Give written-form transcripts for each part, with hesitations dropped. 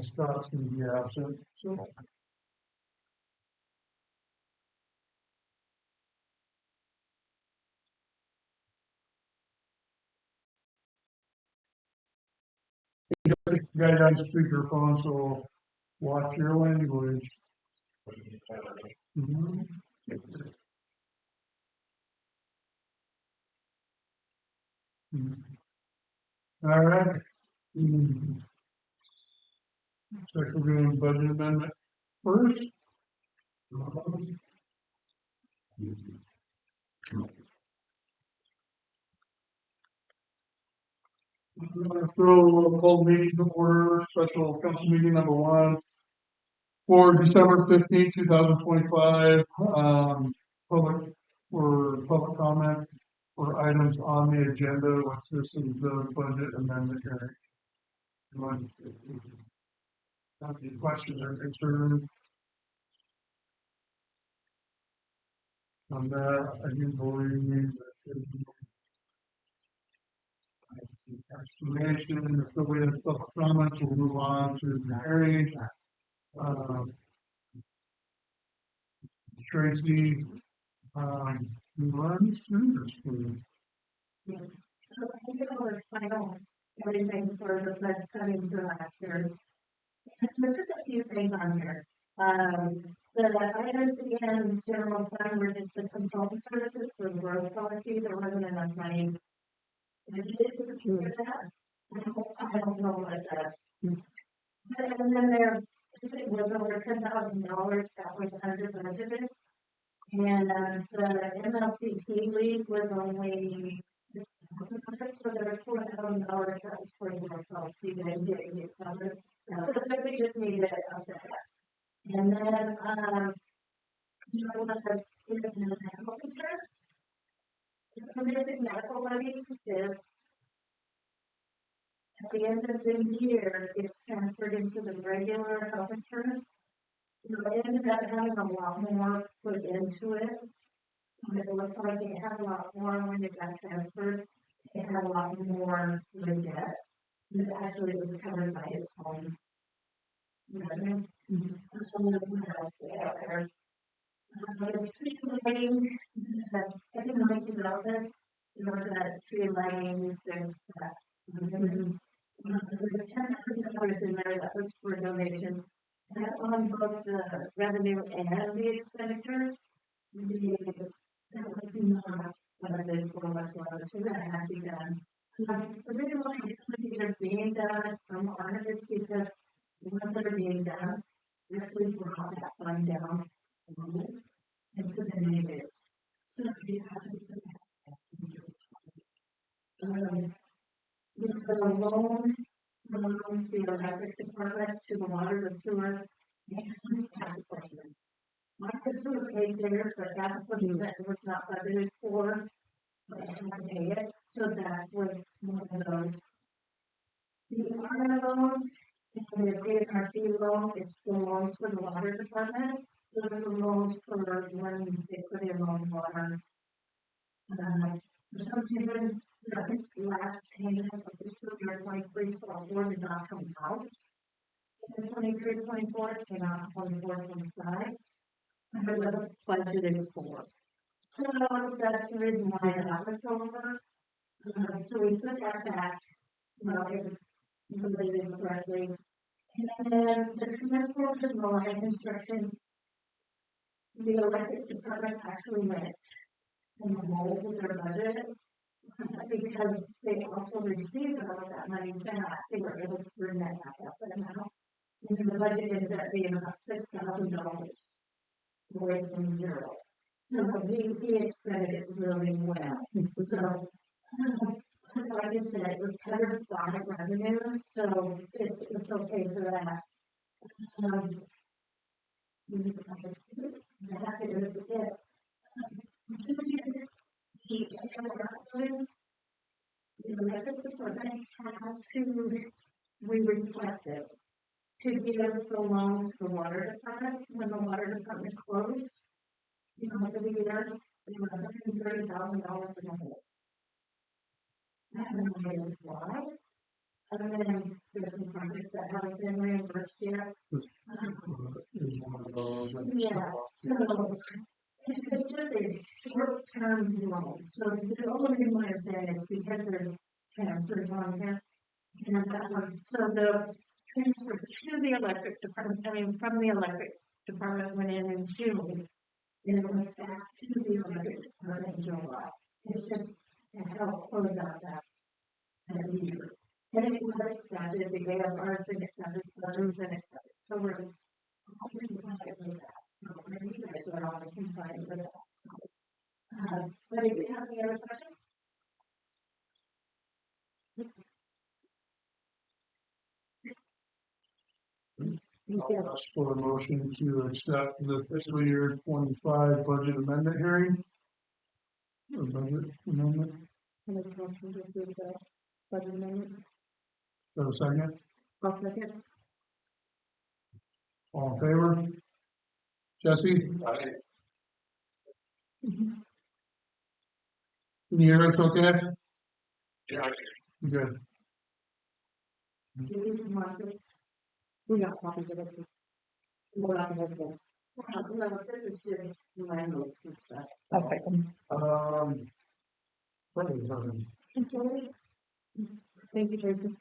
Scott's gonna be absent, so. Guy on speakerphone, so watch your language. Mhm. All right. So we're doing budget amendment first. I'm gonna throw a full meeting to order, special council meeting number 1 for December 15th, 2025. Public comments for items on the agenda, which this is the budget amendment hearing. Any questions or concerns on that? I do believe that should be explanation. If we have public comments, we'll move on to the hearing. Tracy, runs through this, please. So I think our final everything for the budget coming for last year's. There's just a few things on here. The items again, general fund were just the consultant services for growth policy. There wasn't enough money. Is it to secure that? I don't know what that. And then there was over $10,000 that was under budgeted. And the MLCT league was only $6,000, so there was $4,000 that was for the policy that didn't get covered. So we just need to up that. And then, you know, that's in the medical insurance. The missing medical levy is at the end of the year, it's transferred into the regular health insurance. You know, it ended up having a lot more put into it. So it looked like it had a lot more when it got transferred. It had a lot more in debt. And actually, it was covered by its own revenue. What else do we have there? Tree that's economic development. There was a tree lighting, there's that. There's $10,000 in there that was for donation. That's on both the revenue and the expenditures. That was not what I did for whatsoever, so that had to be done. The reason why some of these are being done, some aren't, is because the ones that are being done, actually brought that fund down into the negatives. So you have to put that. There's a loan from the electric department to the water, the sewer, and gas enforcement. Water sewer paid theirs, but gas enforcement was not budgeted for, but I had to pay it. So that was one of those. The RMA loans and the DRC loan is the loans for the water department. Those are the loans for when they put in on water. For some reason, the last payment of the year 23-24 did not come out. In 23-24, it came out 24-25. And it was budgeted for. So that's the reason why that was over. So we put that back, you know, it was budgeted correctly. And then the transfer to the line construction, the electric department actually went in the hole with their budget. Because they also received all of that money back, they were able to bring that back up amount. And the budget ended up being about $6,000 away from zero. So he expended it really well. So, like I said, it was covered by revenue, so it's okay for that. That is it. The electric department has to, we requested to give the loans to the water department when the water department closed. You know, for the year, they were $130,000 in the hole. I have no idea why. And then there's some projects that haven't been reimbursed yet. Is one of those. Yeah, so it's just a short-term loan. So the only thing I'm saying is because there's transfers on here. And so the transfer to the electric department, I mean, from the electric department went in June. And it went back to the electric department in July. It's just to help close out that year. And it was accepted, the AFR has been accepted, the budget's been accepted, so we're hoping to comply with that. So maybe you guys are all compliant with that. So, but if you have any other questions? I'll ask for a motion to accept the fiscal year 25 budget amendment hearings. Or budget amendment, Can I motion to approve the budget amendment? have a second? I'll second. All in favor? Jesse? Can you hear us okay? Yeah, Good. Do you want this? We got copies of it. We're not gonna have them. No, this is just my notes and stuff. Okay. Probably. Thank you, Tracy.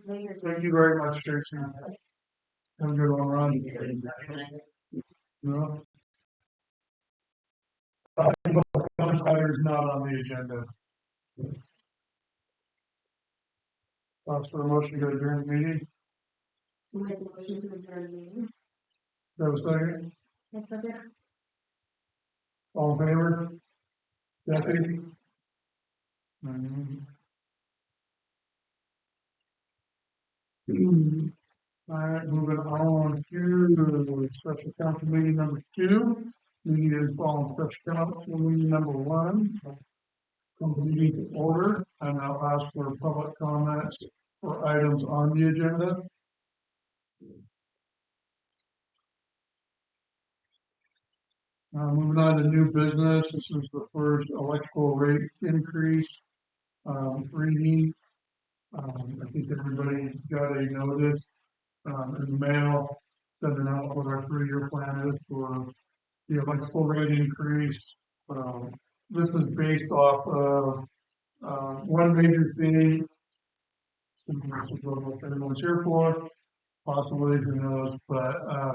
Thank you very much, Tracy. Have a good one, Ron. No? Is not on the agenda. Ask for a motion to adjourn the meeting. Make a motion to adjourn the meeting. Have a second? Yes, I did. All in favor? Jesse? All right, moving on to special council meeting number 2. Meeting is following special council meeting number 1. Come to meeting to order, and I'll ask for public comments for items on the agenda. Moving on to new business, this is the first electrical rate increase reading. I think everybody got a notice in the mail, sending out what our 3-year plan is for the electrical rate increase. This is based off of one major thing. What everyone's here for, possibly, who knows, but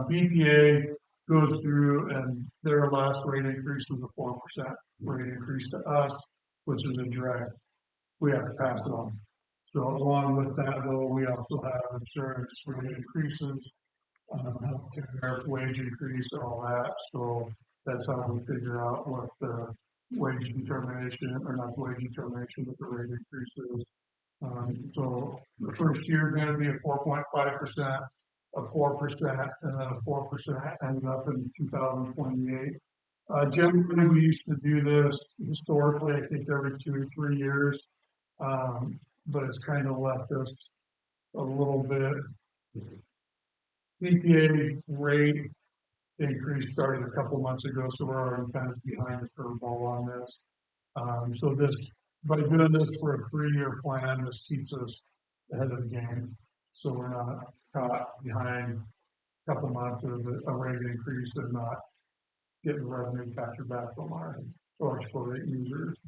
BPA goes through and their last rate increase was a 4% rate increase to us, which is a drag. We have to pass it on. So along with that, though, we also have insurance rate increases, healthcare wage increase, all that. So that's how we figure out what the wage determination, or not the wage determination, but the rate increase is. So the first year is going to be a 4.5%, a 4%, and then a 4% ended up in 2028. Generally, we used to do this historically, I think every 2 or 3 years, but it's kind of left us a little bit. BPA rate increase started a couple months ago, so we're already kind of behind the curveball on this. So this, by doing this for a 3-year plan, this keeps us ahead of the game. So we're not caught behind a couple months of a rate increase and not getting revenue captured back from our electrical rate users.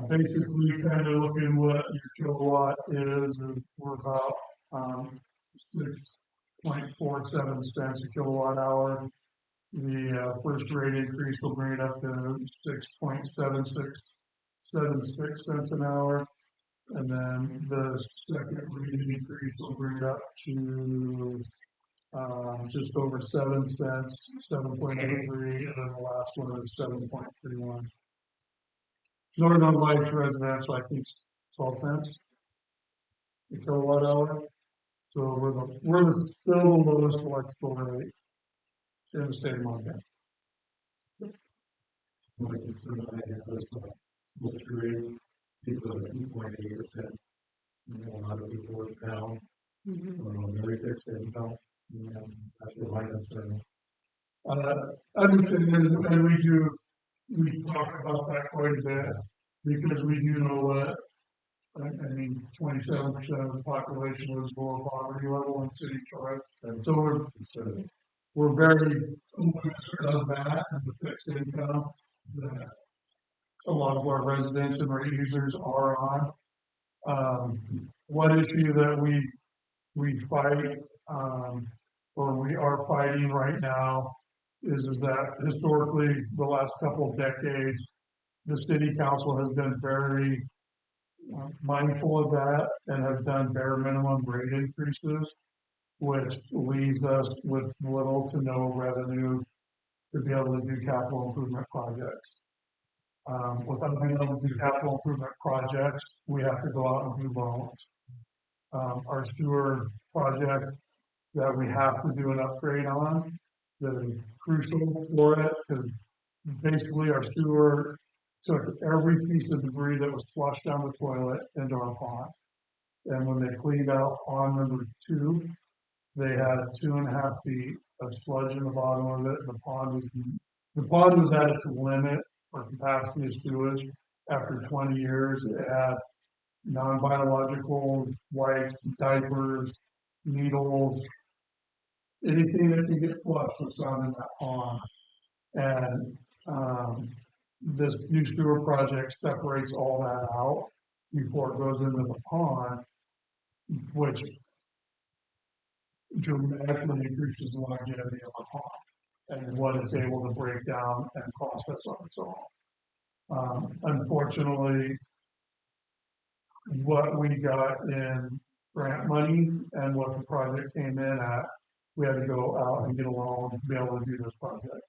Basically, kind of looking what your kilowatt is, and we're about 6.47 cents a kilowatt hour. The first rate increase will bring it up to 6.76 cents an hour, and then the second rate increase will bring it up to just over 7 cents, 7.83, and then the last one is 7.31. Northern Lights residential, I think, 12 cents a kilowatt hour. So we're still the lowest electrical rate in the state of Montana. people are 2.8%. A lot of people are down. Very fixed income. That's the my concern. Understand, and we talk about that quite a bit, because we do know what I mean, 27% of the population was below poverty level in city Troy. And so we're very aware of that and the fixed income that a lot of our residents and our users are on. One issue that we fight, or we are fighting right now is that historically, the last couple of decades, the city council has been very mindful of that and have done bare minimum rate increases, which leaves us with little to no revenue to be able to do capital improvement projects. Without being able to do capital improvement projects, we have to go out and do loans. Our sewer project that we have to do an upgrade on, that is crucial for it, because basically our sewer took every piece of debris that was flushed down the toilet into our ponds. And when they cleaned out pond number 2, they had 2.5 feet of sludge in the bottom of it. The pond was at its limit for capacity of sewage. After 20 years, it had non-biological wipes, diapers, needles, anything that can get flushed was found in that pond. And this new sewer project separates all that out before it goes into the pond, which dramatically increases the longevity of the pond and what it's able to break down and process on its own. Unfortunately, what we got in grant money and what the project came in at, we had to go out and get a loan to be able to do this project.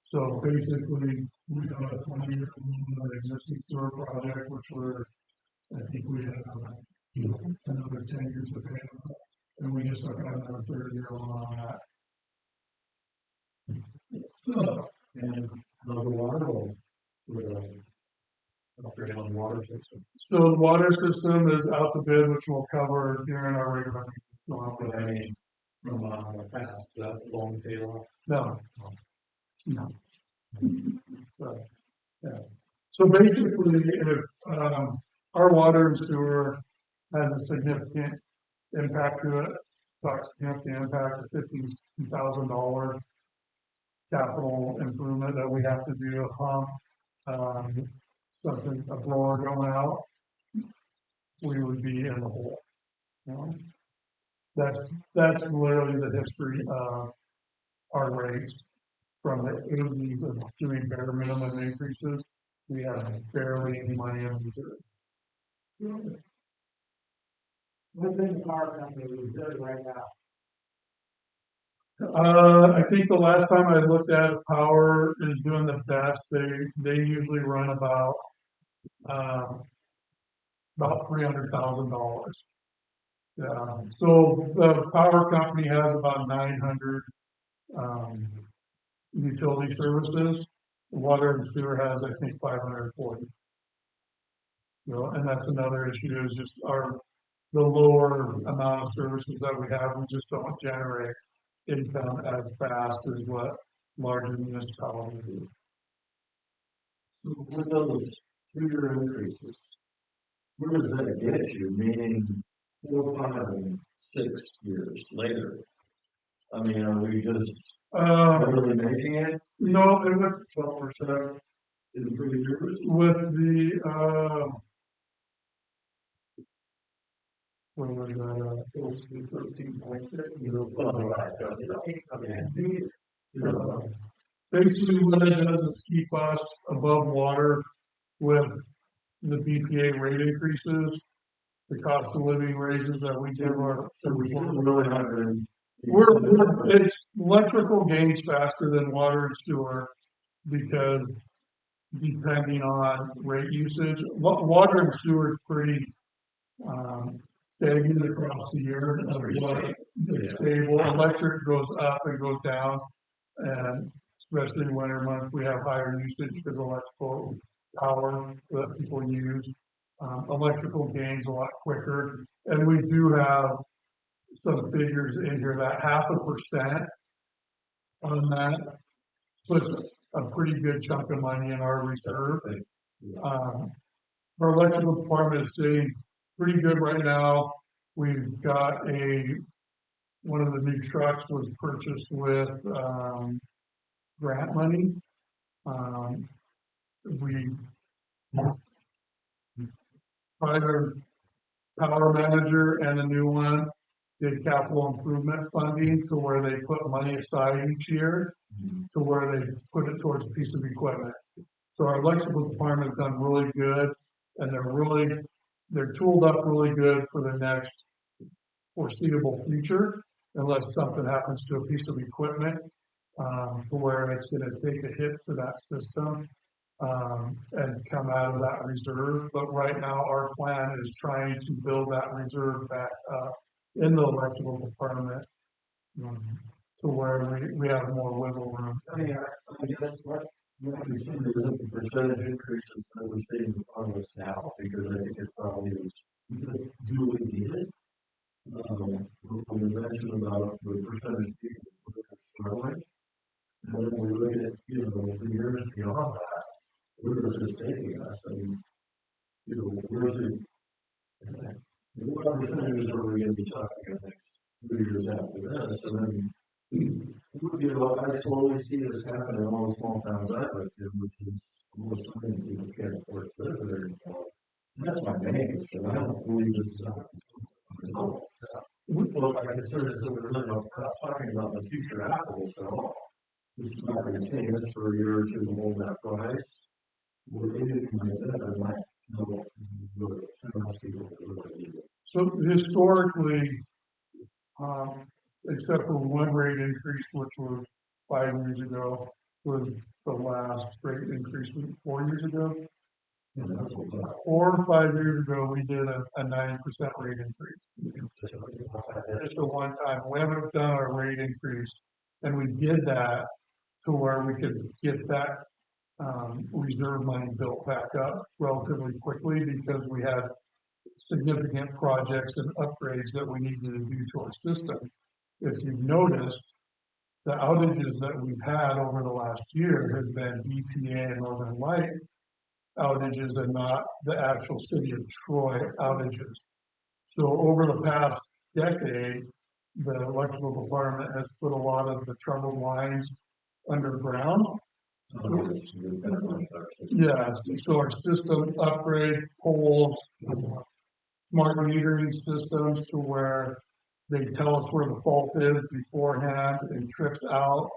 So basically, we got a 20-year loan on the existing sewer project, which I think we had another 10 years to pay off. And we just took out another 30-year loan on that. So, And the water will, upgrade on the water system. So the water system is out to bid, which we'll cover during our regular meeting. But I mean, from past that long tail. No. No. So, yeah. So basically, if our water and sewer has a significant impact to it, significant impact of $50,000 capital improvement that we have to do, something, a blower going out, we would be in the hole. You know? That's literally the history of our rates from the 80s of doing bare minimum increases. We have barely any money in reserve. What's in the power company reserve right now? I think the last time I looked at it, Power is doing the best. They usually run about $300,000. Yeah. So the power company has about 900 utility services. Water and sewer has, I think, 540. You know, and that's another issue, is just the lower amount of services that we have, we just don't generate income as fast as what larger municipalities do. So with those 2-year increases, where does that get you? Meaning 4, 5, and 6 years later? I mean, are we just really making it? No, it was 12% in 3 years. with the what was that? Supposed to be 13.6. Basically, what it does is keep us above water with the BPA rate increases, the cost of living raises that we give our. So we shouldn't really have been. It's electrical gains faster than water and sewer because depending on rate usage, water and sewer is pretty stagnant across the year. It's stable. Electric goes up and goes down, and especially in winter months, we have higher usage because electrical power that people use. Electrical gains a lot quicker, and we do have some figures in here that 0.5% on that puts a pretty good chunk of money in our reserve. Our electrical department is sitting pretty good right now. We've got one of the new trucks was purchased with, grant money. We hired power manager and a new one did capital improvement funding to where they put money aside each year to where they put it towards a piece of equipment. So our electrical department's done really good and they're tooled up really good for the next foreseeable future unless something happens to a piece of equipment, to where it's gonna take a hit to that system, and come out of that reserve. But right now, our plan is trying to build that reserve back up in the electrical department, to where we have more wiggle room. I mean, I guess what we see is that the percentage increases that we're seeing in front of us now, because I think it probably is duly needed. When we mentioned about the percentage people who are struggling, and then we look at, the years beyond that, where is this taking us? And, where's the, what percentages are we gonna be talking about next 3 years after this? And then, I slowly see this happen in all the small towns I live in, which is almost something people can't afford to live there anymore. And that's my main concern. I don't believe this is well, like I said, it's we're really not talking about the future after this at all. This is not going to take us for a year or two to hold that price. We're anything like that, I might know really most people that really need it. So historically, except for one rate increase, which was 5 years ago, was the last rate increase 4 years ago. And that's a lot. 4 or 5 years ago, we did a 9% rate increase. Just a one time. We haven't done our rate increase. And we did that to where we could get that reserve money built back up relatively quickly because we had significant projects and upgrades that we needed to do to our system. If you've noticed, the outages that we've had over the last year has been EPA and Northern Light outages and not the actual city of Troy outages. So over the past decade, the electrical department has put a lot of the troubled lines underground. Yes, so our system upgrade poles, smart metering systems to where they tell us where the fault is beforehand and trips out.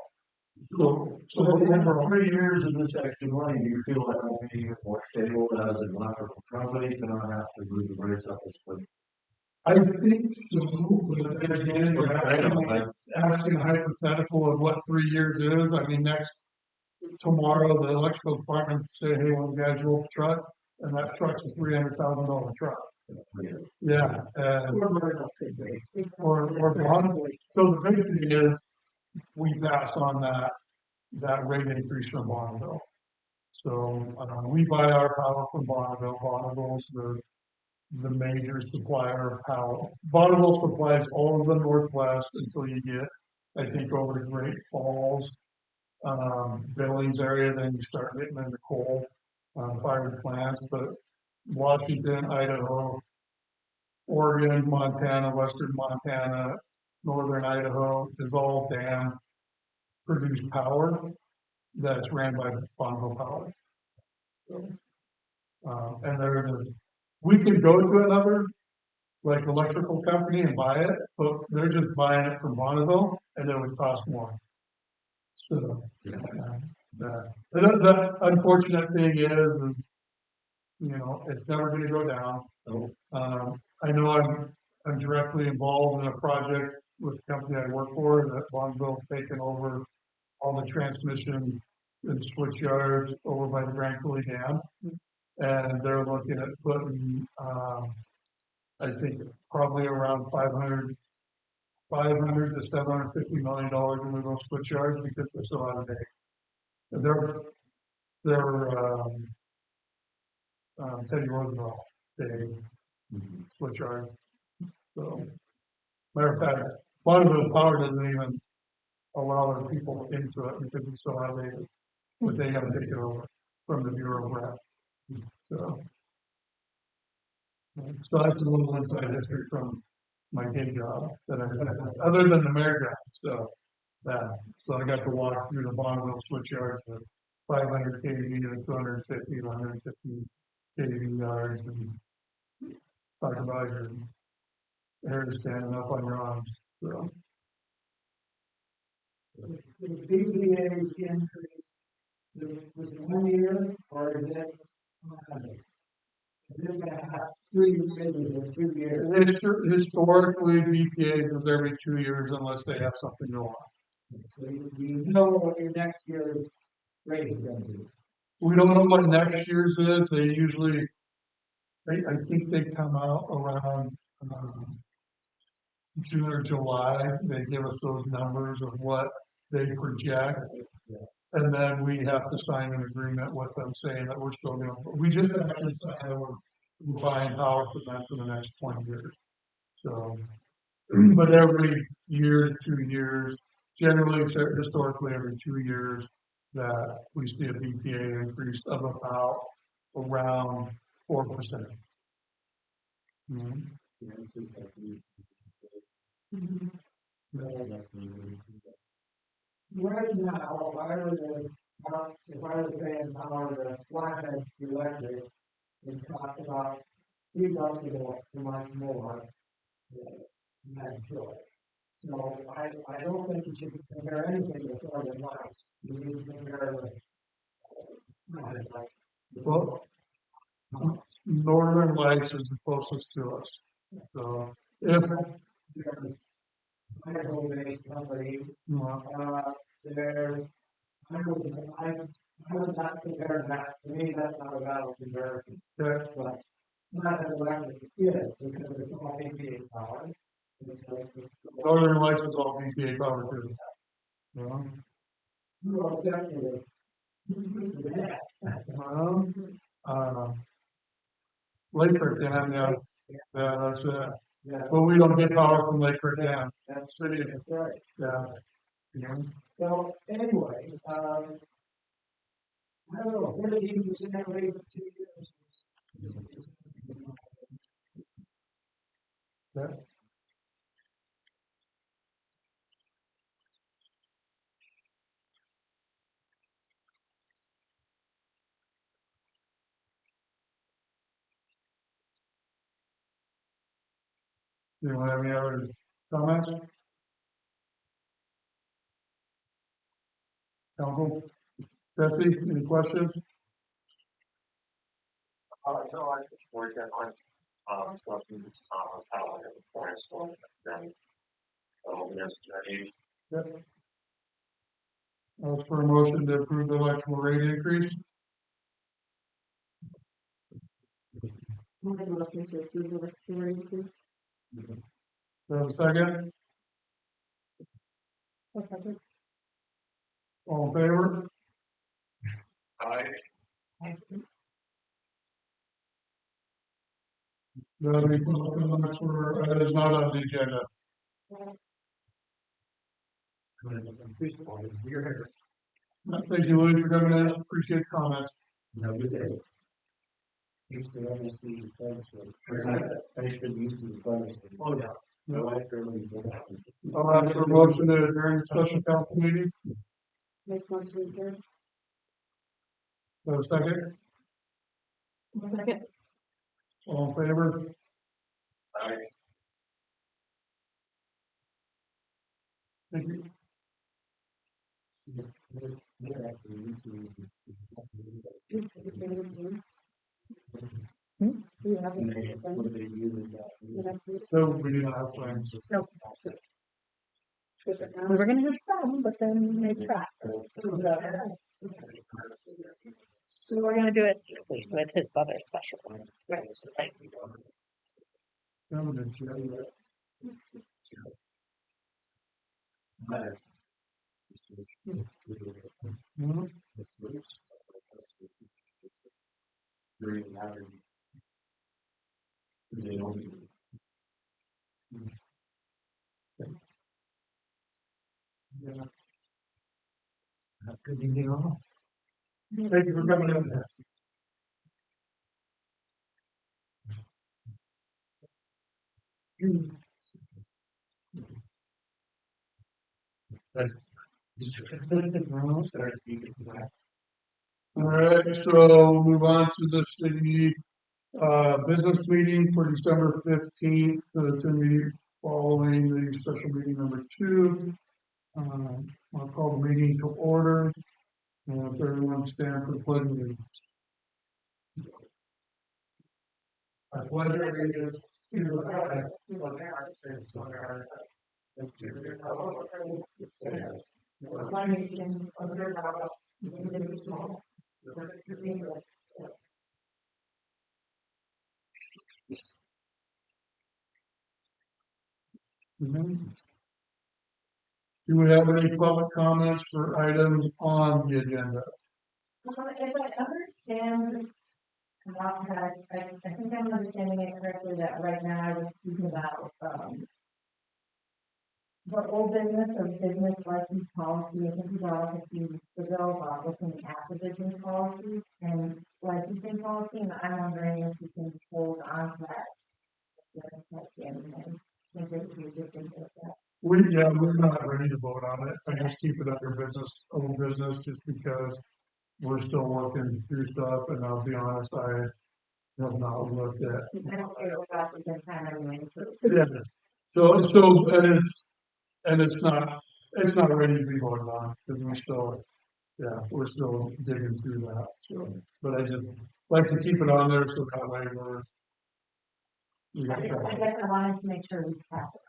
So over 3 years of this extra money, do you feel like we'll be more stable as an electrical company, and not have to move the rates up as quick? I think so, but then again, you're asking a hypothetical of what 3 years is. I mean, tomorrow, the electrical department say, hey, well, guys, roll the truck, and that truck's a $300,000 truck. Yeah, and or honestly, so the big thing is, we pass on that rate increase from Bonneville. So, we buy our power from Bonneville. Bonneville's the major supplier of power. Bonneville supplies all of the Northwest until you get, I think, over to Great Falls, Billings area, then you start getting into coal, fired plants, but Washington, Idaho, Oregon, Montana, Western Montana, Northern Idaho is all dam produced power that's ran by Bonneville Power. So, and we could go to another like electrical company and buy it, but they're just buying it from Bonneville and it would cost more. So, the unfortunate thing is, it's never going to go down. I know I'm directly involved in a project with the company I work for that Bonneville's taken over all the transmission and switch yards over by the Grand Coulee Dam. And they're looking at putting, I think probably around $500 to $750 million into those switch yards because they're so out of date. And they're Teddy Roosevelt, they switch yards. So, matter of fact, Bonneville Power doesn't even allow their people into it because it's so outdated. But they got to take it over from the Bureau of Rep. So, So that's a little inside history from my day job that I had, other than the mayor job, so. So I got to walk through the Bonneville switch yards with 500 kV to 250 to 150 kV yards and talk about your hair standing up on your arms, so. The BPA's increase, was it 1 year or is it? Is it gonna have 3 years or 2 years? Historically, BPA is every 2 years unless they have something going on. So you know what your next year's rate is gonna be. We don't know what next year's is, they usually, I think they come out around, June or July, they give us those numbers of what they project. And then we have to sign an agreement with them saying that we're still gonna, we just actually signed that we're buying power from them for the next 20 years. So, but every year to 2 years, generally, historically, every 2 years, that we see a BPA increase of about around 4%. Mhm. Right now, if I was paying power to Flathead Electric, it cost about $3 a watt, much more than Troy. So I don't think you should compare anything with other lights. You need to compare with. Well, Northern Lights is the closest to us. So if, Idaho-based company, uh, they're, I would not compare that, to me, that's not a valid comparison, that, but not an electric is, because it's all APA power. Northern Lights is all BPA power too. Yeah. Well, exactly. Yeah. Well, Lake Creek Dam, yeah, that's it. Yeah, But we don't get power from Lake Creek Dam. that's City, right. yeah. Yeah. So anyway, I don't know, 13% rate for 2 years. Yeah. Do you have any other comments? Council? Jesse, any questions? No, I just worked on discussing this, how I have a point for then, yesterday. For a motion to approve the electrical rate increase, My motion to approve the hearing, please. do I have a second? A second. All in favor? Do you have any comments for, that is not on the agenda? Thank you, Louis, for coming in, appreciate the comments. No, good day. Used to only see the phones. I should use the phones. Oh, yeah. No, I fairly. I'll ask for a motion to adjourn the special council meeting, Make motion to adjourn. do I have a second? A second. All in favor? Thank you. Do you have any plans? So we do not have plans. No. We were gonna have some, but then they cracked. So we're gonna do it with his other special one. Right. Mhm. Yeah. Good evening all. Thank you for coming in. That's. The rules that are being. All right, so we'll move on to the city, business meeting for December 15th, to meet following the special meeting number 2. I'll call the meeting to order. If everyone stand for the pledge of allegiance. I pledge allegiance to the flag of the United States of America, and to the republic for which it stands, one nation, under God, indivisible, with liberty and justice for all. Do we have any public comments for items on the agenda? If I understand about that, I think I'm understanding it correctly, that right now I was speaking about, the old business of business license policy. I think we brought up a few weeks ago about looking at the business policy and licensing policy, and I'm wondering if we can hold on to that. We're not ready to vote on it. I just keep it under business, old business, just because we're still working through stuff, and I'll be honest, I have not looked at. I don't think it was last weekend's time anyway, so. Yeah, and it's not ready to be voted on, because we're still digging through that, so. But I just like to keep it on there, so that way I guess I wanted to make sure we pass it.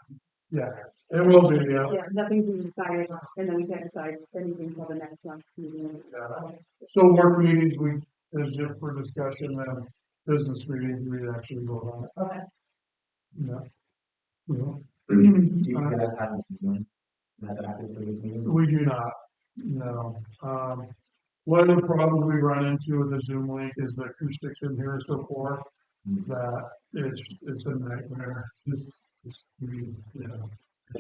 yeah, it will be, yeah. Yeah, nothing's been decided, and then we can't decide anything until the next month's meeting. So work meetings, is just for discussion, and business meetings, we actually vote on it. Okay. Yeah. Do you guys have a meeting? That's active for this meeting? We do not, no. One of the problems we run into with the Zoom link is the acoustics in here are so poor that it's a nightmare. Have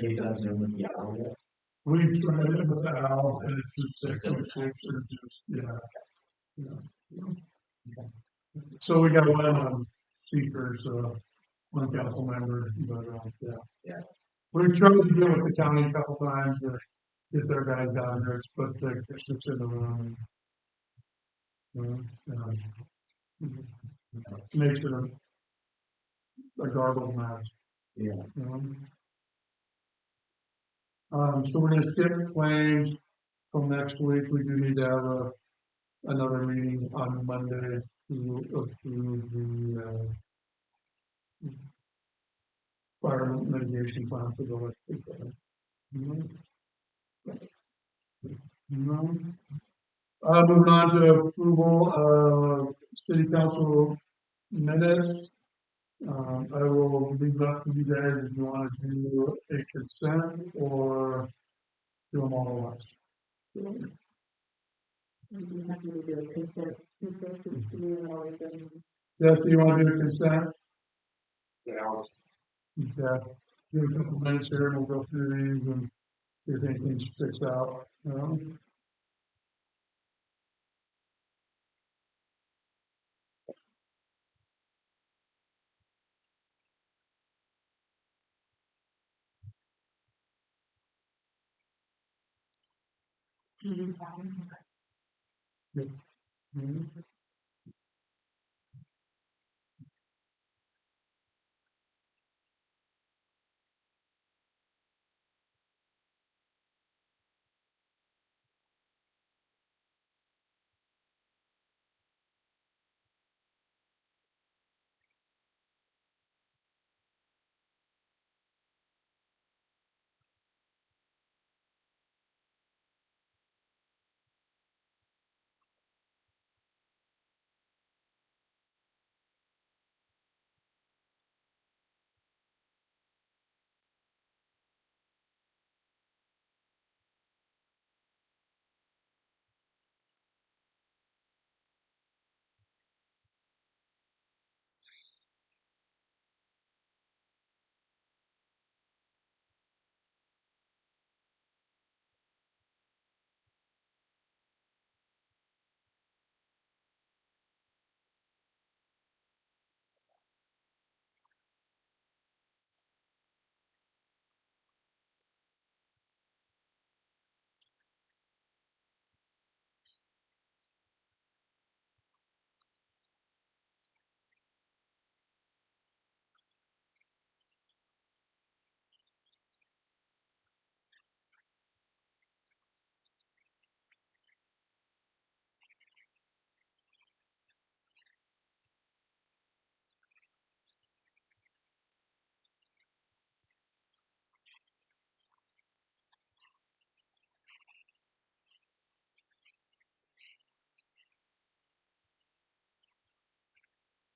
you done Zoom with the owl yet? We've tried it with Al, and it's just the acoustics are just, So we got one on speakers, one council member, but, Yeah. We've tried to get with the county a couple times to get their guys down here, but the acoustics in the room. Makes it a garbled mess. Yeah. So we're gonna skip claims till next week. We do need to have another meeting on Monday to go through the fire mitigation plan for the electric. Moving on to approval of city council minutes. I will leave that to you guys if you want to do a consent or do them all at once. I'm happy to do a consent, always been. Yes, you want to do a consent? Yeah, Yeah. Give a couple minutes here and we'll go through these and if anything sticks out.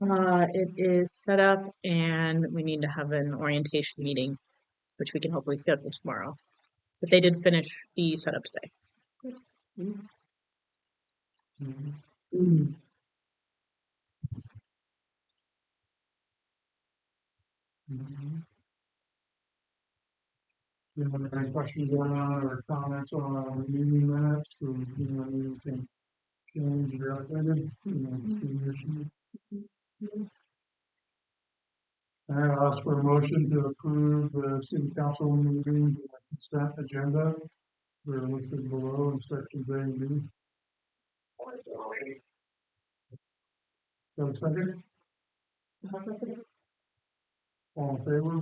It is set up and we need to have an orientation meeting, which we can hopefully schedule tomorrow. But they did finish the setup today. Do you have any questions going on or comments on the meeting minutes? Do you see anything change or updated? I'll ask for a motion to approve the city council meeting consent agenda. They're listed below in sections A and B. Have a second? All in favor?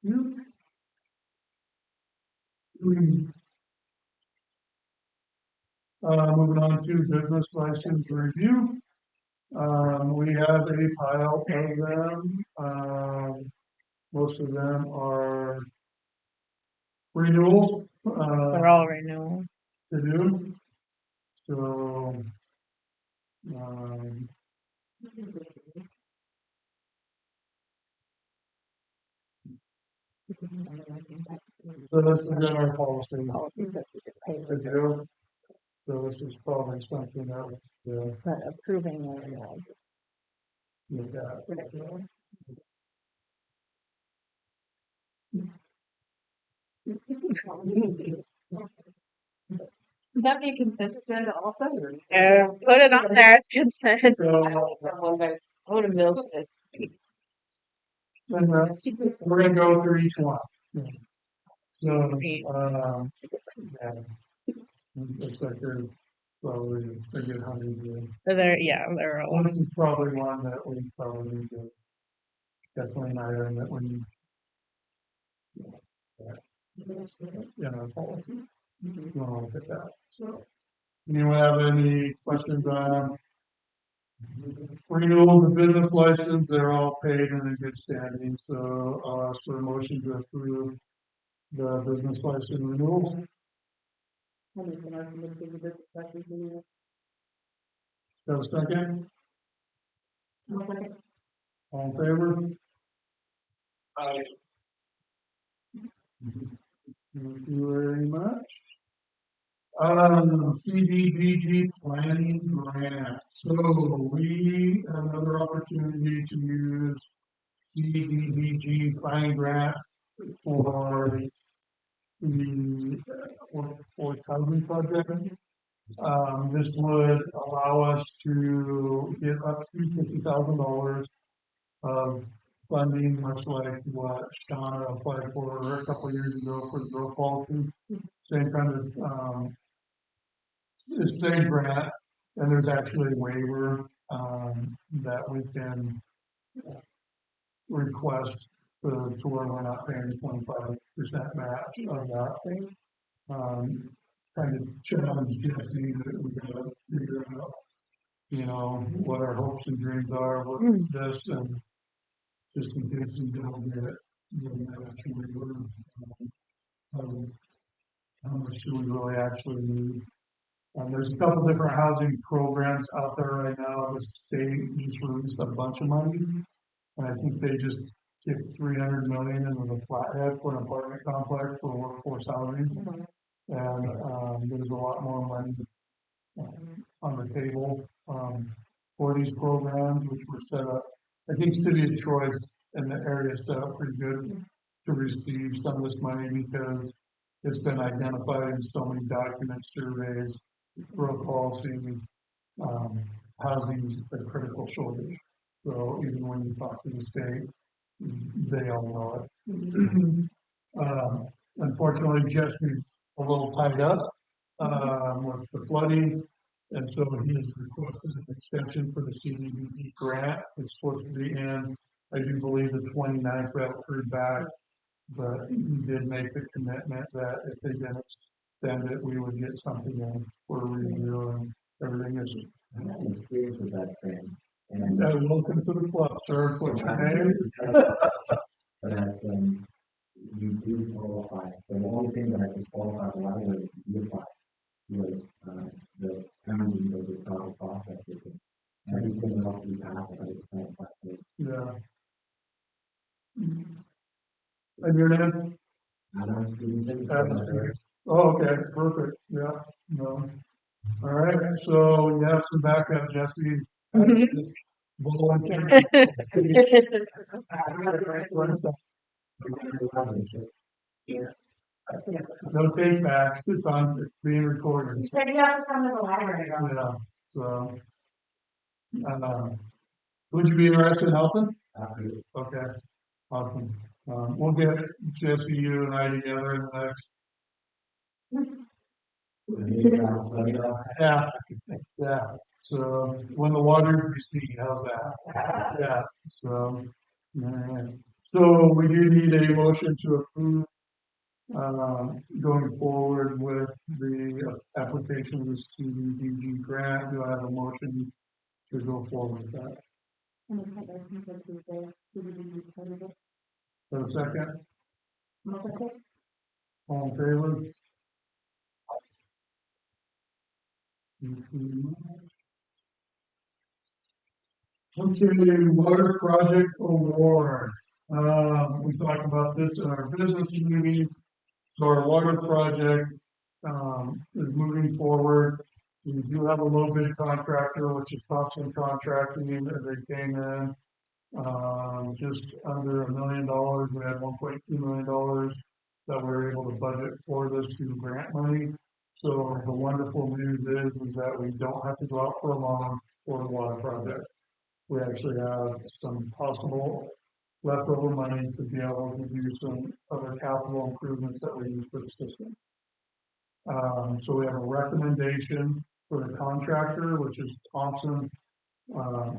You? Moving on to business license review. We have a pile of them. Most of them are renewals. They're all renewal. To do. So, um, so this is in our policy. Policy says we could pay To do. So this is probably something that would, but approving the renewals. look at. Would that be a consent agenda also? Put it on there as consent. So, I would have milked this. we're gonna go through each one. So, yeah. Looks like there's probably a good 100. They're a lot. This is probably one that we probably need to, definitely an item that we need. In our policy. We'll look at that, so. Anyone have any questions on renewals of business license? They're all paid and in good standing, so I'll ask for a motion to approve the business license renewals. Have a second? All in favor? Thank you very much. CDBG planning grant. So we have another opportunity to use CDBG planning grant for the workforce housing project. This would allow us to get up to $50,000 of funding, much like what Shauna applied for a couple of years ago for the growth policy. Same kind of, the same grant, and there's actually a waiver, that we can request to where we're not paying 25% match of that. Kind of challenge Jesse that we gotta figure out, what our hopes and dreams are with this, and just in case we don't get it, actually, how much do we really actually need? There's a couple different housing programs out there right now. The state just released a bunch of money, and I think they just kicked $300 million into the Flathead for an apartment complex for workforce housing. And there's a lot more money on the table for these programs, which were set up. I think City of Troy's in the area set up pretty good to receive some of this money because it's been identified in so many documents, surveys, growth policy, housing is a critical shortage. So even when you talk to the state, they all know it. Unfortunately, Jesse's a little tied up with the flooding, and so he has requested an extension for the CDBG grant. It's supposed to be in, I do believe, the 29th. We haven't heard back, but he did make the commitment that if they didn't extend it, we would get something in for review, and everything is. I have experience with that thing. And welcome to the club, sir. What's your name? But you do qualify. The only thing that I disqualified a lot of it was the county, the proper process with it. Everything else we passed, I think, Yeah. And your name? Adam Stevenson. Adam Stevens. Oh, okay, perfect, yeah, no. All right, so you have some backup, Jesse. Just volunteer. No take backs, it's being recorded. You said you have to come to the library, though. Yeah, so. Would you be interested in helping? Okay, awesome. We'll get Jesse, you and I together in the next. Yeah, yeah, so when the waters recede, how's that? Yeah, so, alright. So we do need a motion to approve, going forward with the application of the CDBG grant. Do I have a motion to go forward with that? For a second, all in favor? Okay, water project award. We talked about this in our business meeting. So our water project, is moving forward. We do have a low bid contractor, which is Thompson Contracting, they came in, just under $1 million. We had $1.2 million that we're able to budget for this through grant money. So the wonderful news is that we don't have to go out for a loan for the water project. We actually have some possible leftover money to be able to do some other capital improvements that we use for the system. So we have a recommendation for the contractor, which is Thompson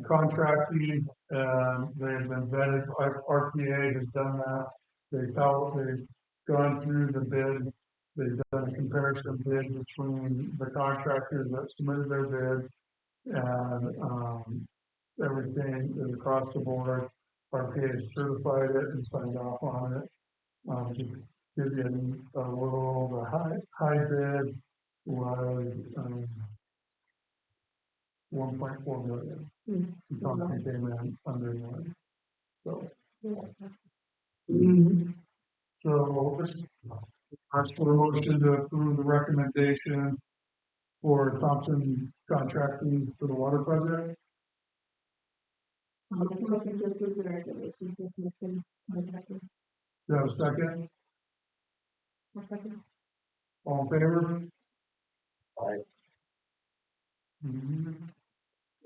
Contracting. They've been vetted. RPA has done that. They've gone through the bid. They've done a comparison bid between the contractors that submitted their bid and everything is across the board. RPA has certified it and signed off on it. To give you a little, the high bid was 1.4 million. Thompson came in under one. So. So ask for a motion to approve the recommendation for Thompson Contracting for the water project. Do you have a second? All in favor?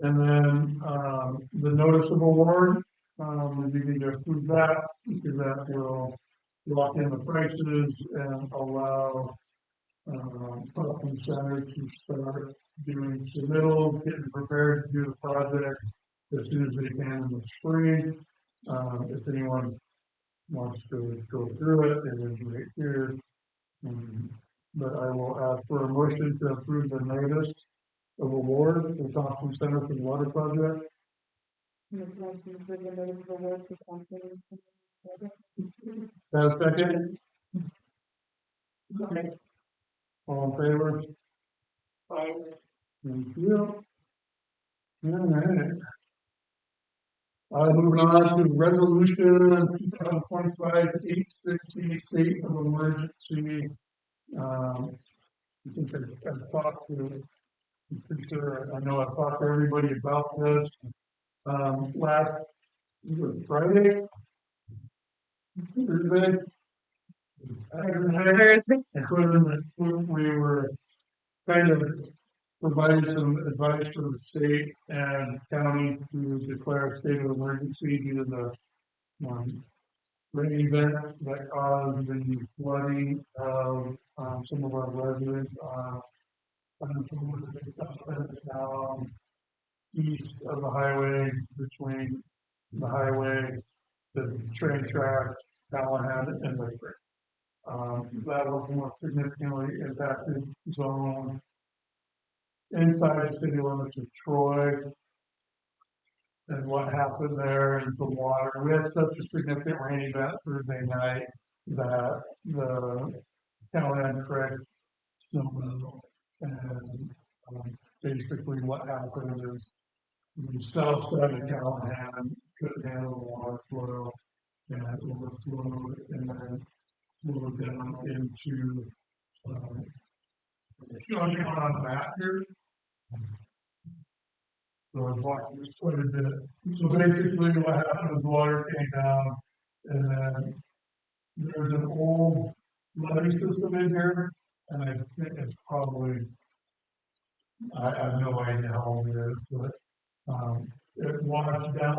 And then, the notice of award, we need to approve that, because that will lock in the prices and allow, Puffin Center to start doing submittals, getting prepared to do the project as soon as they can in the spring. If anyone wants to go through it, it is right here. But I will ask for a motion to approve the notice of award for Thompson Center for the water project. Have a second? All in favor? Thank you. All right. Moving on to resolution 2025-860, state of emergency. I think I've talked to, I'm pretty sure, I know I've talked to everybody about this. Last, it was Friday? Thursday? We were kind of providing some advice from the state and county to declare a state of emergency due to the rain event that caused the flooding of some of our residents east of the highway, between the highway, the train tracks, Callahan and Lake Creek. That was more significantly impacted zone inside the city limits of Troy. And what happened there is the water. We had such a significant rain event Thursday night that the Callahan Creek snowmobile, and basically what happened is the south side of Callahan couldn't handle the water flow and overflowed and then flowed down into, showing it on the map here. So I walked this quite a bit. So basically what happened was water came down and then there's an old levee system in here and I think it's probably, I have no idea how old it is, but it washed down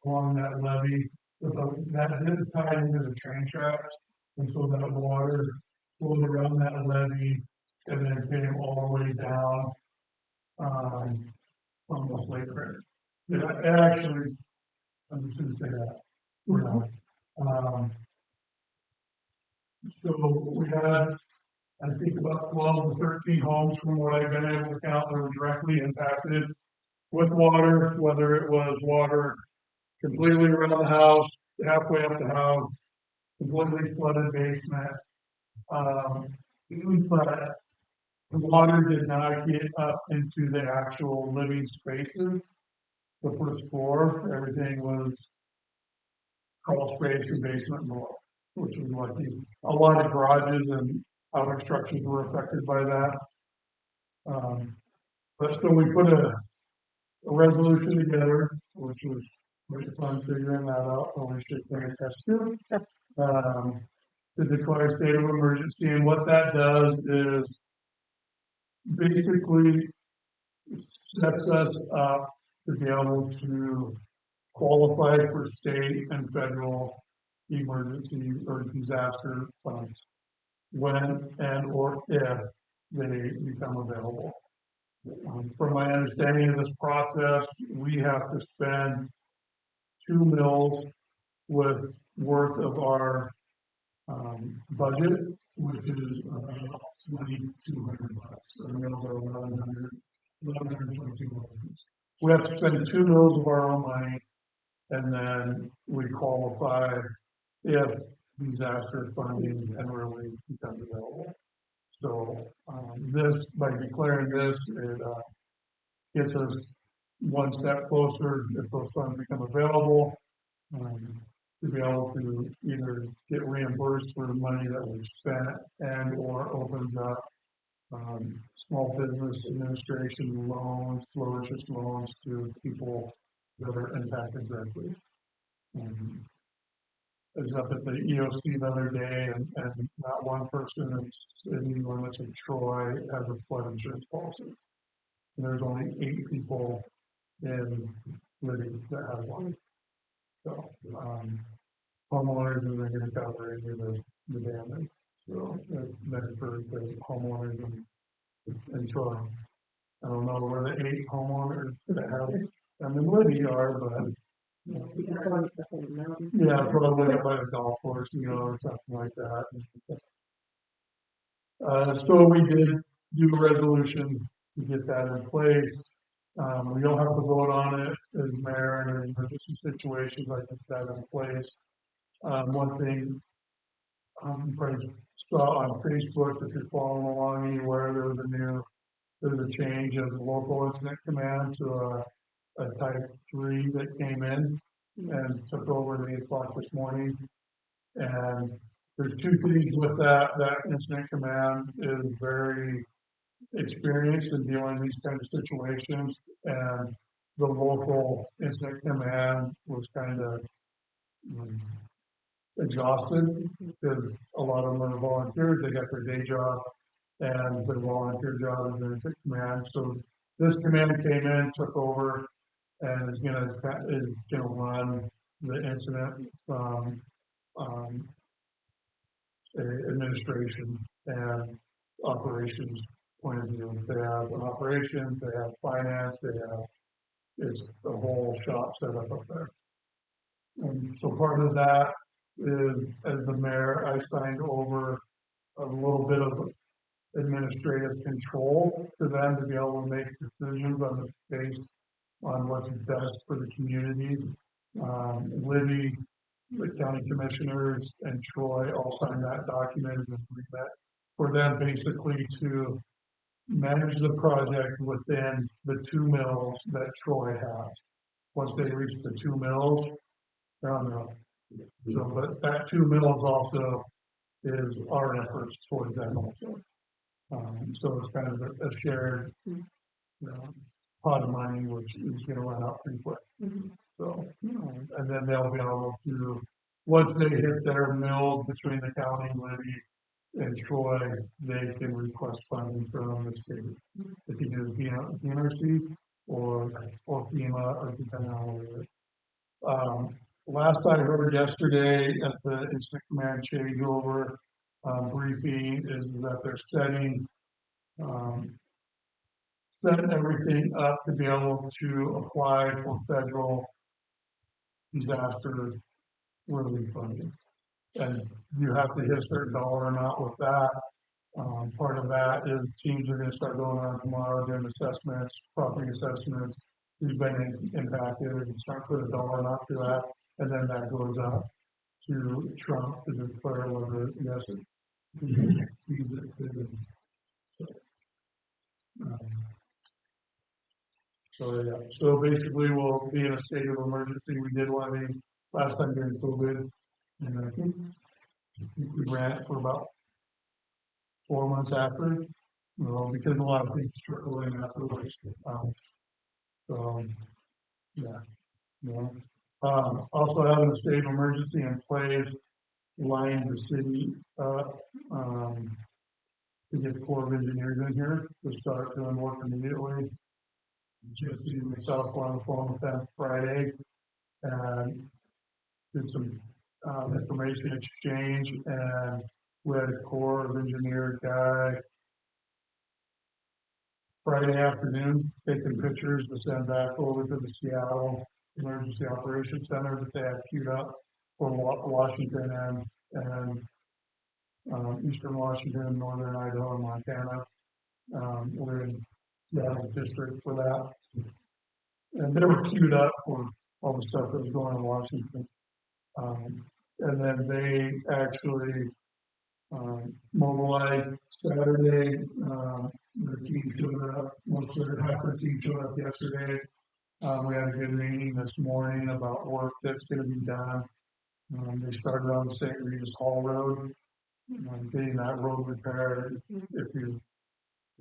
along that levee, that didn't tie into the train tracks, and so that water flowed around that levee and then came all the way down, almost Lake Creek. It actually, I'm just gonna say that, you know, so we had, I think about 12 to 13 homes from what I've been able to count that were directly impacted with water, whether it was water completely around the house, halfway up the house, completely flooded basement. But the water did not get up into the actual living spaces. The first floor, everything was crawl space and basement below, which was lucky. A lot of garages and outer structures were affected by that. But so we put a resolution together, which was pretty fun figuring that out. Only should bring a test to to declare a state of emergency. And what that does is basically sets us up to be able to qualify for state and federal emergency or disaster funds when and or if they become available. From my understanding of this process, we have to spend 2 mils worth of our budget, which is about $2,200. Our mills are 1,122 dollars. We have to spend 2 mils of our own money, and then we qualify if disaster funding and relief becomes available. So this, by declaring this, it gets us one step closer if those funds become available. To be able to either get reimbursed for the money that we've spent and or opens up small business administration loans, low interest loans to people that are impacted directly. I was up at the EOC the other day and not one person in the limits of Troy has a flood insurance policy. And there's only 8 people in Liddy that have one. So, homeowners are going to cover any of the damage. So that's meant for the homeowners in Troy. I don't know where the 8 homeowners that have them in Liddy are, but yeah, probably up by the golf course, or something like that. So we did do a resolution to get that in place. We don't have to vote on it as mayor in an emergency situations. I think that in place. One thing you probably saw on Facebook, if you're following along anywhere, there's a change of the local incident command to a type 3 that came in and took over at 8 o'clock this morning. And there's 2 things with that. That incident command is very experienced in dealing with these kinds of situations, and the local incident command was kind of exhausted because a lot of them are volunteers. They got their day job and their volunteer job is incident command. So this command came in, took over, and is gonna run the incident from administration and operations point of view. They have an operation, they have finance, it's the whole shop set up there. And so part of that is, as the mayor, I signed over a little bit of administrative control to them to be able to make decisions based on what's best for the community. Liddy, the county commissioners, and Troy all signed that document as an agreement for them basically to manage the project within the 2 mills that Troy has. Once they reach the 2 mills, they're on their own. So, but that 2 mills also is our efforts towards that also. So it's kind of a shared, pot of money, which is gonna run out pretty quick. So, and then they'll be able to, once they hit their mills between the county, Libby, and Troy, they can request funding from the state. If you do DNRC or FEMA, or depending on what it is. Last I heard yesterday at the Instant Command changeover, briefing is that they're setting everything up to be able to apply for federal disaster relief funding. And you have to hit a certain dollar amount with that. Part of that is teams are gonna start going on tomorrow, doing assessments, property assessments, who's been impacted, and start putting a dollar amount to that, and then that goes up to Trump to declare whether, yes, he's it. So, yeah, so basically we'll be in a state of emergency. We did one of these last time during COVID, and I think we ran it for about 4 months after, because a lot of things trickle in afterwards. So, yeah, also having a state of emergency in place, lining the city up, to get the Corps of Engineers in here to start doing work immediately. Jesse and myself were on the phone with them Friday and did some information exchange, and we had a Corps of Engineer guy Friday afternoon taking pictures to send back over to the Seattle Emergency Operations Center that they had queued up for Washington and Eastern Washington, Northern Idaho, and Montana. We're in Seattle district for that. And they were queued up for all the stuff that was going on in Washington. And then they actually mobilized Saturday. The team showed up, most of half the team showed up yesterday. We had a good meeting this morning about work that's going to be done. They started on the St. Regis Hall Road, getting that road repaired. If you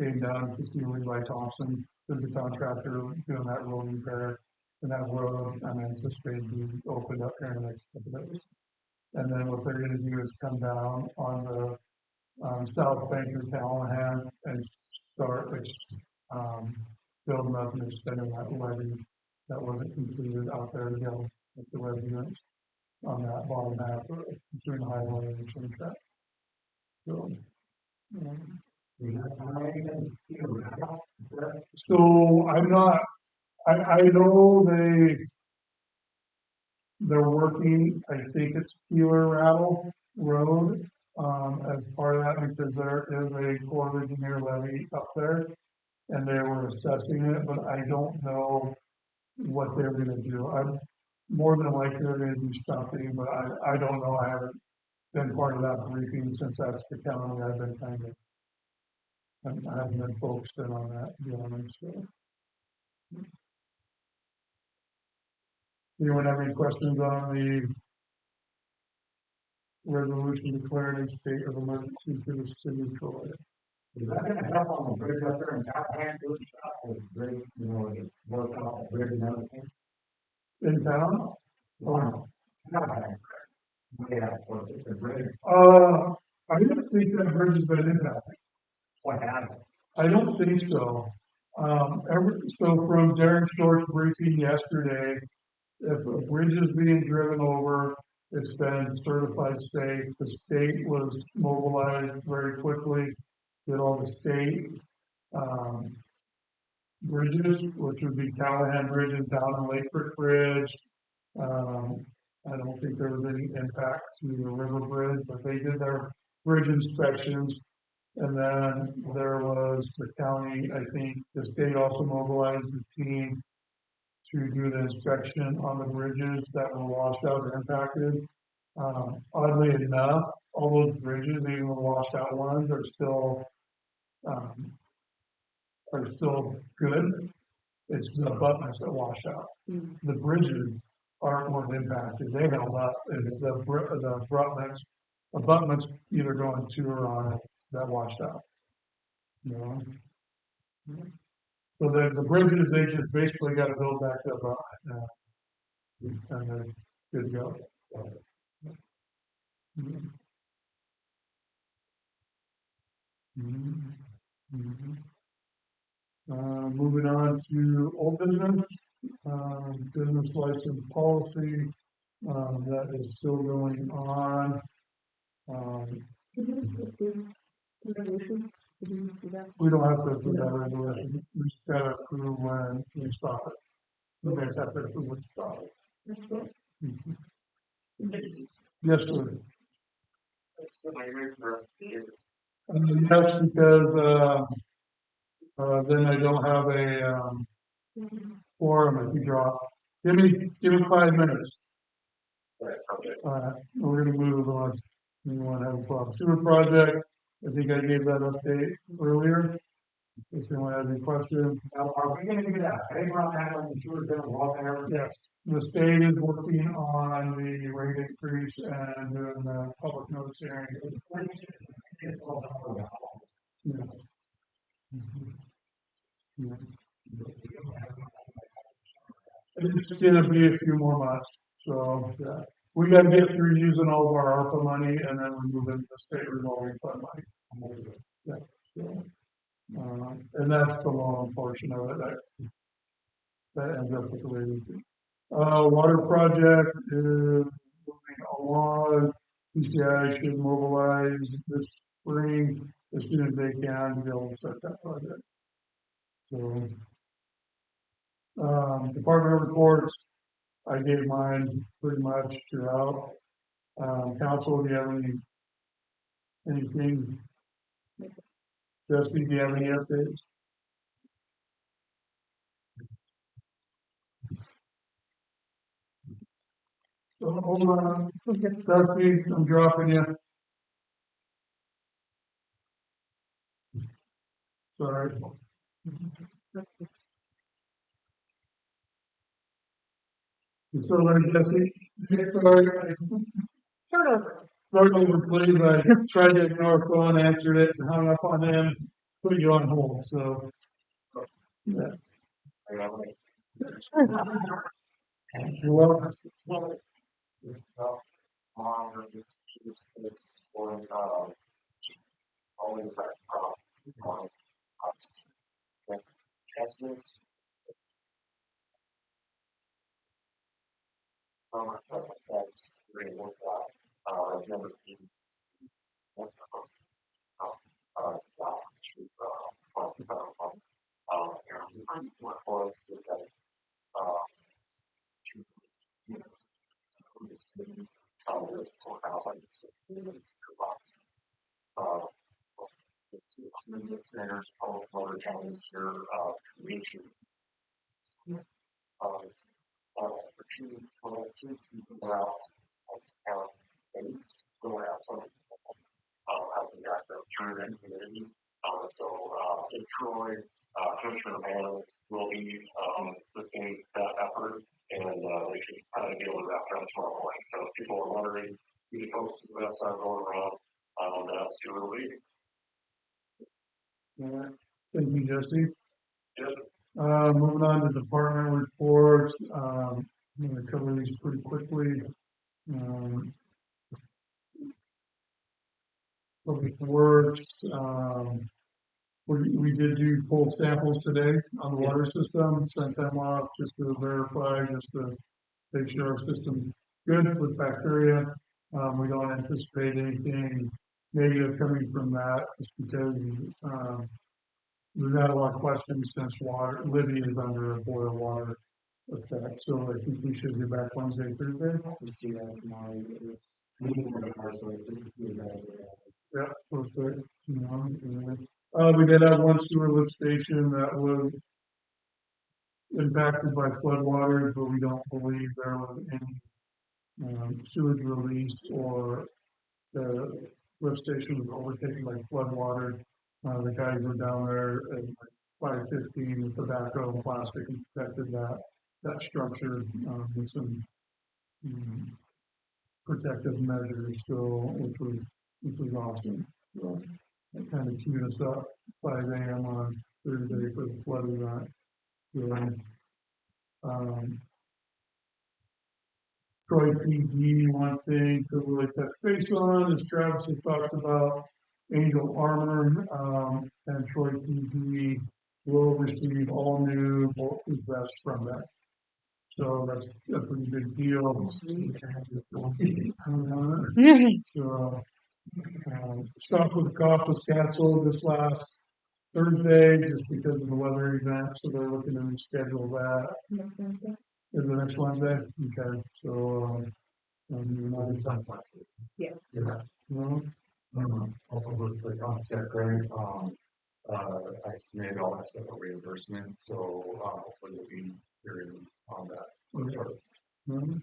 came down to see Levi Thompson, the contractor doing that road repair, and that road, I'm anticipating being opened up here in the next couple of days. And then what they're going to do is come down on the south bank of Callahan and start building up and extending that levee that wasn't completed out there again with the residents on that bottom half between the highway and the train track. So, so I'm not, I know they're working, I think it's Keeler Rattle Road, as part of that, because there is a Corps of Engineer levy up there, and they were assessing it, but I don't know what they're gonna do. I'm more than likely they're gonna do something, but I don't know. I haven't been part of that briefing since that's the county. I've been kind of, I haven't been focused in on that, to be honest. So. Anyone have any questions on the resolution declaring a state of emergency for the city of Troy? Is that gonna help on the bridge up there in Callahan, doing stuff, or bridge, work out the bridge and everything? In town? Wow. Callahan. Yeah, or the bridge, I don't think that bridge has been impacted. what happened? I don't think so. So from Darren Short's briefing yesterday, if a bridge is being driven over, it's been certified safe. The state was mobilized very quickly, did all the state bridges, which would be Callahan Bridge in town and Lake Creek Bridge. I don't think there was any impact to the River Bridge, but they did their bridge inspections. And then there was the county, I think the state also mobilized the team to do the inspection on the bridges that were washed out or impacted. Oddly enough, all those bridges, even the washed out ones, are still are still good. It's the abutments that washed out. Mm. The bridges aren't impacted, they held up, and it's the abutments either going to or on it that washed out. You know? So the bridges, they just basically gotta build back up, and they're good to go. Mhm. Mhm. Mhm. Moving on to old business, business license policy, that is still going on. Um, Resolution? Did you do that? we don't have to approve that resolution, we just gotta approve when we stop it. You guys have to approve when to stop it. Mhm. Yes, sir. So my first is, Yes, because, then I don't have a, forum if you drop. Give me 5 minutes. okay, We're gonna move on. We want to have a problem. Sewer project, I think I gave that update earlier. If anyone has any questions. Now, are we gonna do that? They brought that on the short term, walk there. Yes, the state is working on the rate increase and doing the public notice hearing. Yeah. Mhm. Yeah. It's gonna be a few more months, so, yeah. We gotta get through using all of our ARPA money and then we move into the state revolving fund money. Yeah, so, and that's the long portion of it, that ends up with the rate increase. Water project is moving along. PCI should mobilize this spring as soon as they can to be able to start that project. So, department reports, I gave mine pretty much throughout. Council, do you have anything? Jesse, do you have any updates? Hold on, Dusty, I'm dropping you. Sorry. You still there, Jesse? Sorry. Start over. Start over, please. I tried to ignore a phone, answered it, and hung up on him, put you on hold, so. Yeah. I got like, You're welcome. longer, just for, always that's problems, test this. That's really worthwhile, it's never been. That's, stop, to, for us to get, to, you know, this courthouse, I just, it's two bucks. It's minutes, there's all other counties here, region. For two seasons out, out, and it's going out some, I think that goes through that community. In Troy, Commissioner Mann will be, assisting that effort, and, they should kind of be able to wrap around tomorrow morning. So if people are wondering, these folks who have started going around, that's who it'll be. All right. Thank you, Jesse. Yes. Moving on to department reports, I'm gonna cover these pretty quickly. Public Works, we did do full samples today on the water system, sent them off just to verify, just to make sure our system's good with bacteria. We don't anticipate anything negative coming from that, just because, we've had a lot of questions since Libby is under a boil water effect, so I think we should be back Wednesday, Thursday. We'll see that tomorrow. Yeah, close to it, we did have one sewer lift station that was impacted by floodwaters, but we don't believe there was any sewage release or the lift station was overtaken by floodwater. The guys were down there and 515 tobacco and plastic and protected that structure, with some, protective measures still, which was awesome. So that kind of queued us up 5 a.m. on Thursday for the flood event. So, Troy PD, one thing to really touch base on, as Travis has talked about, Angel Armor, and Troy PD will receive all new bulletproof vests from them. So that's a pretty big deal. So, Stop with the Cop was canceled this last Thursday just because of the weather event, so they're looking to reschedule that. Is the next Wednesday? Okay, so, It's done plastic. Yes. Yeah. well, Also, with onset grant, I estimated all that stuff for reimbursement, so, hopefully we'll be hearing on that. okay. Well,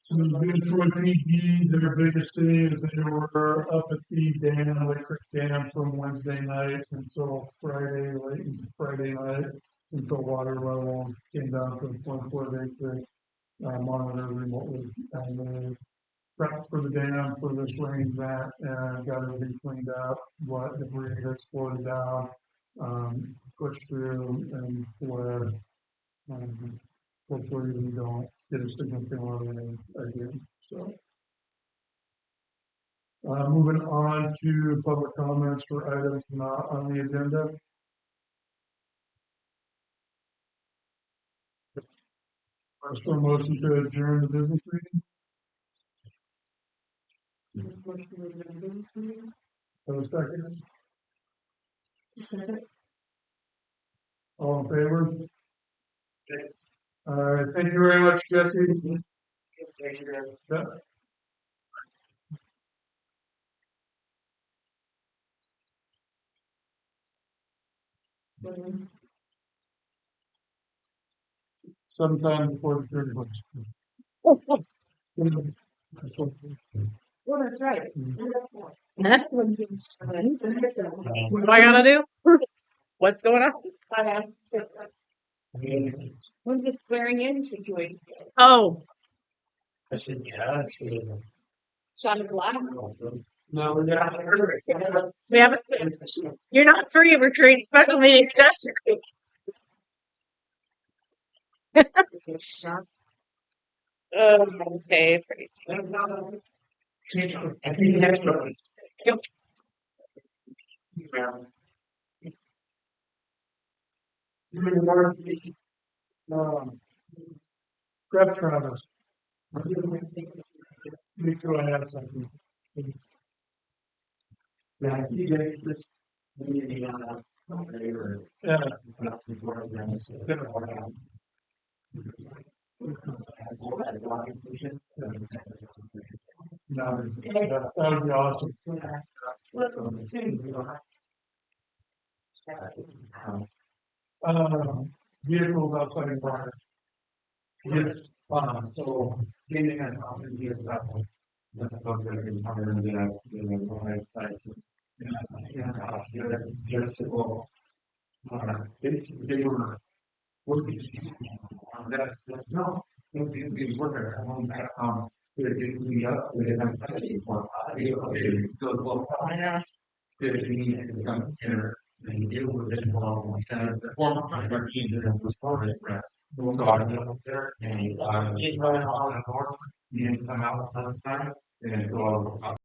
so the Detroit PD, their biggest thing is they were up at the dam, Lake Creek Dam from Wednesday night until Friday, late into Friday night, until water level came down to the point where they could monitor remotely. And they prepped for the dam for this rain event and got everything cleaned up, what debris that's floated down, pushed through and where, hopefully we don't get a significant amount of rain again, so. Moving on to public comments for items not on the agenda. First, for motion to adjourn the business meeting, have a second, all in favor? All right, thank you very much, Jesse. Yeah. Sometime before the 31st. Well, that's right. What do I gotta do? What's going on? When the swearing in situation. Oh, Shot of black. No, we're not. we have you're not free of retreat, special meeting district. Okay, pretty soon. I think next one. Yep. Grab Travis. Me too, I have something. Yeah, you get this. Yeah. No, that would be awesome. Vehicles outside of water. Yes, so, getting an opportunity to that one. That's what they're in part of the right side. Just well. They were working on that, no, it's worker, they're getting me up, they're not fighting for, goes well. If he needs to come here and deal with it while instead of the former fighter, he did it was for it, rest. So I went up there and, he went on the north, he didn't come out on the side, and so